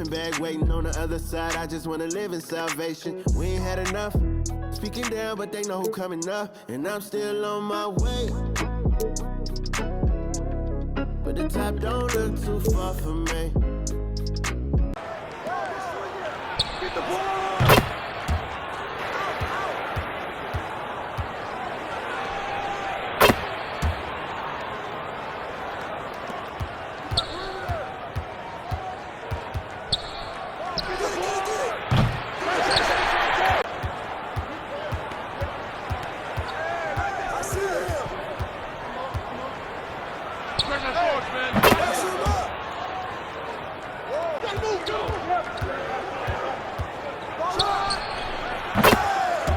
bag waiting on the other side. I just wanna live in salvation. We ain't had enough. Speaking down, but they know who coming up, and I'm still on my way. But the top don't look too far from me.